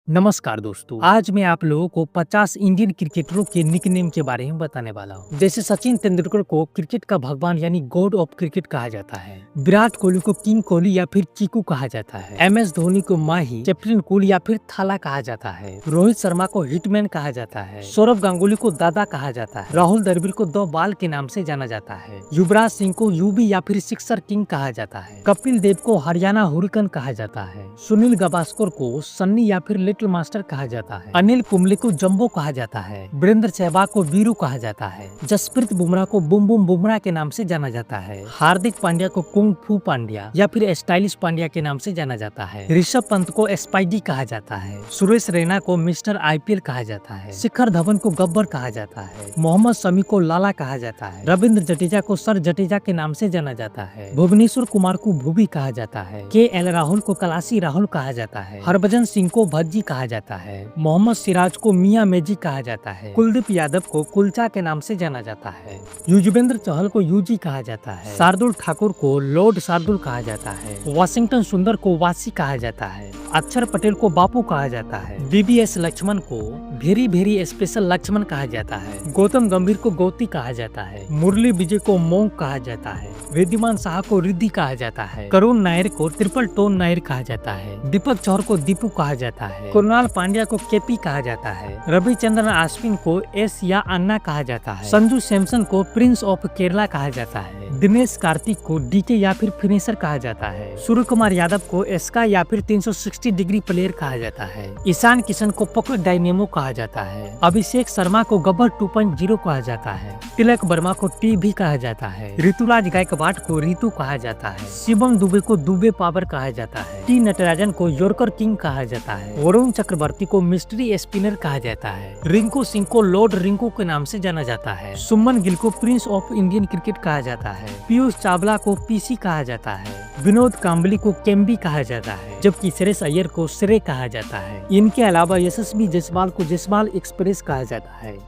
नमस्कार दोस्तों, आज मैं आप लोगों को 50 इंडियन क्रिकेटरों के निकनेम के बारे में बताने वाला हूँ। जैसे सचिन तेंदुलकर को क्रिकेट का भगवान यानी गॉड ऑफ क्रिकेट कहा जाता है, विराट कोहली को किंग कोहली या फिर चीकू कहा जाता है, MS धोनी को माही, कैप्टन कूल या फिर थाला कहा जाता है, रोहित शर्मा को हिटमैन कहा जाता है, सौरव गांगुली को दादा कहा जाता है, राहुल द्रविड़ को द बाल के नाम से जाना जाता है, युवराज सिंह को यूबी या फिर सिक्सर किंग कहा जाता है, कपिल देव को हरियाणा हुरिकन कहा जाता है, सुनील गावस्कर को सन्नी या फिर लिटिल मास्टर कहा जाता है, अनिल कुंबले को जंबो कहा जाता है, वीरेंद्र सहवाग को वीरू कहा जाता है, जसप्रीत बुमराह को बुम बुम बुमराह के नाम से जाना जाता है, हार्दिक पांड्या को कुंग फू पांड्या या फिर स्टाइलिश पांड्या के नाम से जाना जाता है, ऋषभ पंत को स्पाइडी कहा जाता है, सुरेश रैना को मिस्टर IPL कहा जाता है, शिखर धवन को गब्बर कहा जाता है, मोहम्मद शमी को लाला कहा जाता है, रविंद्र जडेजा को सर जडेजा के नाम से जाना जाता है, भुवनेश्वर कुमार को भूवी कहा जाता है, KL राहुल को कलासी राहुल कहा जाता है, हरभजन सिंह को भज्जी कहा जाता है, मोहम्मद सिराज को मियां मेजी कहा जाता है, कुलदीप यादव को कुलचा के नाम से जाना जाता है, युजवेंद्र चहल को यूजी कहा जाता है, शार्दुल ठाकुर को लॉर्ड शार्दुल कहा जाता है, वाशिंगटन सुंदर को वासी कहा जाता है, अक्षर पटेल को बापू कहा जाता है, VVS लक्ष्मण को भेरी भेरी स्पेशल लक्ष्मण कहा जाता है, गौतम गंभीर को गौती कहा जाता है, मुरली विजय को मोंग कहा जाता है, रिद्धिमान शाह को रिद्धि कहा जाता है, करुण नायर को ट्रिपल टोन नायर कहा जाता है, दीपक चौर को दीपू कहा जाता है, कुणाल पांड्या को केपी कहा जाता है, रविचंद्रन अश्विन को एस या अन्ना कहा जाता है, संजू सैमसन को प्रिंस ऑफ केरला कहा जाता है, दिनेश कार्तिक को DK या फिर फिनिशर कहा जाता है, सूर्य कुमार यादव को एस्का या फिर 360 डिग्री प्लेयर कहा जाता है, ईशान किशन को पॉकेट डायनेमो कहा जाता है, अभिषेक शर्मा को गब्बर 2.0 कहा जाता है, तिलक वर्मा को टी भी कहा जाता है, ऋतुराज गायकवाड़ को ऋतु कहा जाता है, शिवम दुबे को दुबे पावर कहा जाता है, टी नटराजन को यॉर्कर किंग कहा जाता है, वरुण चक्रवर्ती को मिस्ट्री स्पिनर कहा जाता है, रिंकू सिंह को लॉर्ड रिंकू के नाम से जाना जाता है, सुमन गिल को प्रिंस ऑफ इंडियन क्रिकेट कहा जाता है, पीयूष चावला को PC कहा जाता है, विनोद कांबली को केम्बी कहा जाता है, जबकि श्रेयस अय्यर को श्रे कहा जाता है। इनके अलावा यशस्वी जायसवाल को जायसवाल एक्सप्रेस कहा जाता है।